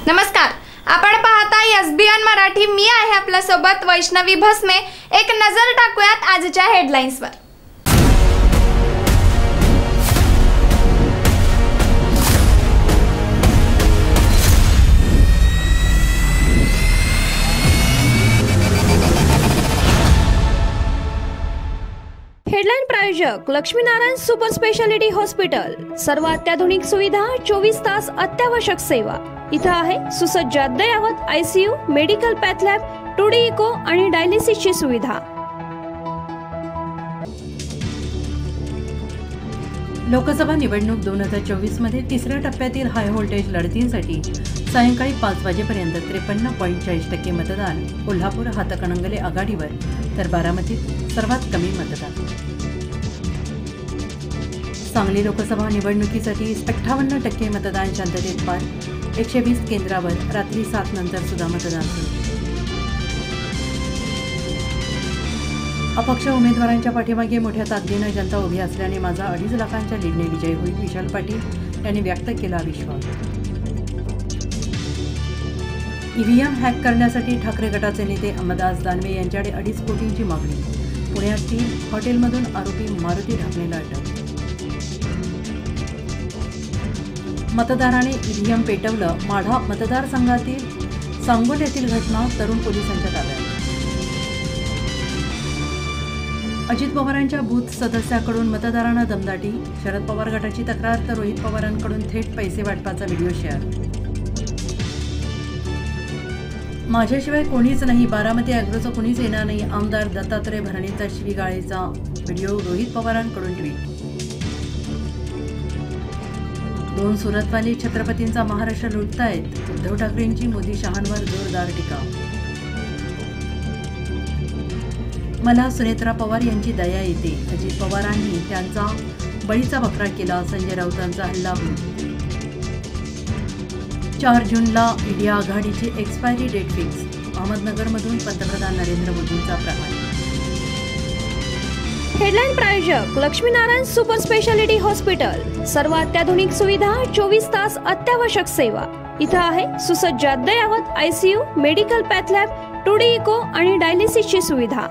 नमस्कार, आपण पाहता SBN मराठी। मी आहे आपल्या सोबत वैष्णवी भस्मे। एक नजर टाकूयात आजच्या हेडलाईन्सवर। हेडलाइन प्रायोजक लक्ष्मीनारायण सुपर स्पेशालिटी हॉस्पिटल। सर्व अत्याधुनिक सुविधा, 24 तास अत्यावश्यक सेवा। इथं आहे सुसज्ज अद्ययावत ICU, medical path lab, 2D echo आणि डायलिसिसची सुविधा। लोकसभा निवडणूक 2024 मध्ये तिसऱ्या टप्प्यातील हाय व्होल्टेज लढतींसाठी सायंकाळी 5 वाजेपर्यंत 53.40% मतदान। कोल्हापूर हातकणंगले आघाडीवर, तर बारामतीत सर्वात कमी मतदान। सांगली लोकसभा निवडणुकीसाठी 58% मतदान शांततेत पार। 120 केंद्रावर रात्री 7 नंतर सुद्धा मतदान सुरू। अपक्ष उमेदवारांच्या पाठीमागे मोठ्या ताकदीने जनता उभी असल्याने माझा 2.5 लाखांच्या लीडने विजय होईल, विशाल पाटील यांनी व्यक्त केला विश्वास। EVM हॅक करण्यासाठी ठाकरे गटाचे नेते अंबादास दानवे यांच्याकडे 2.5 कोटींची मागणी। पुण्यातील हॉटेलमधून आरोपी मारुती ढाकणेला अटक। मतदाराने EVM पेटवलं, माढा मतदारसंघातील सांगोल येथील घटना, तरुण पोलिसांच्या ताब्यात। अजित पवारांच्या बूथ सदस्याकडून मतदारांना दमदाटी, शरद पवार गटाची तक्रार, तर रोहित पवारांकडून थेट पैसे वाटपाचा व्हिडिओ शेअर। माझ्याशिवाय कोणीच नाही, बारामती अॅग्रोचं कोणीच येणार नाही, आमदार दत्तात्रय भरणेचा शिवीगाळीचा व्हिडिओ, रोहित पवारांकडून ट्विट। 2 सुरतवाले छत्रपतींचा महाराष्ट्र लुटतायत, उद्धव ठाकरेंची मोदी शहांवर जोरदार टीका। मला सुनेत्रा पवार यांची दया येते, अजित पवारांनी त्यांचा बळीचा बकरा केला, संजय राऊतांचा हल्लाबोल। 4 जूनला इंडिया आघाडीची एक्सपायरी डेट फिक्स, अहमदनगरमधून पंतप्रधान नरेंद्र मोदींचा प्रहार। हेडलाइन प्रायोजक लक्ष्मीनारायण सुपर स्पेशालिटी हॉस्पिटल। सर्व अत्याधुनिक सुविधा, 24 तास अत्यावश्यक सेवा। इथं आहे सुसज्ज अद्ययावत ICU, medical path lab, 2D echo आणि डायलिसिसची सुविधा।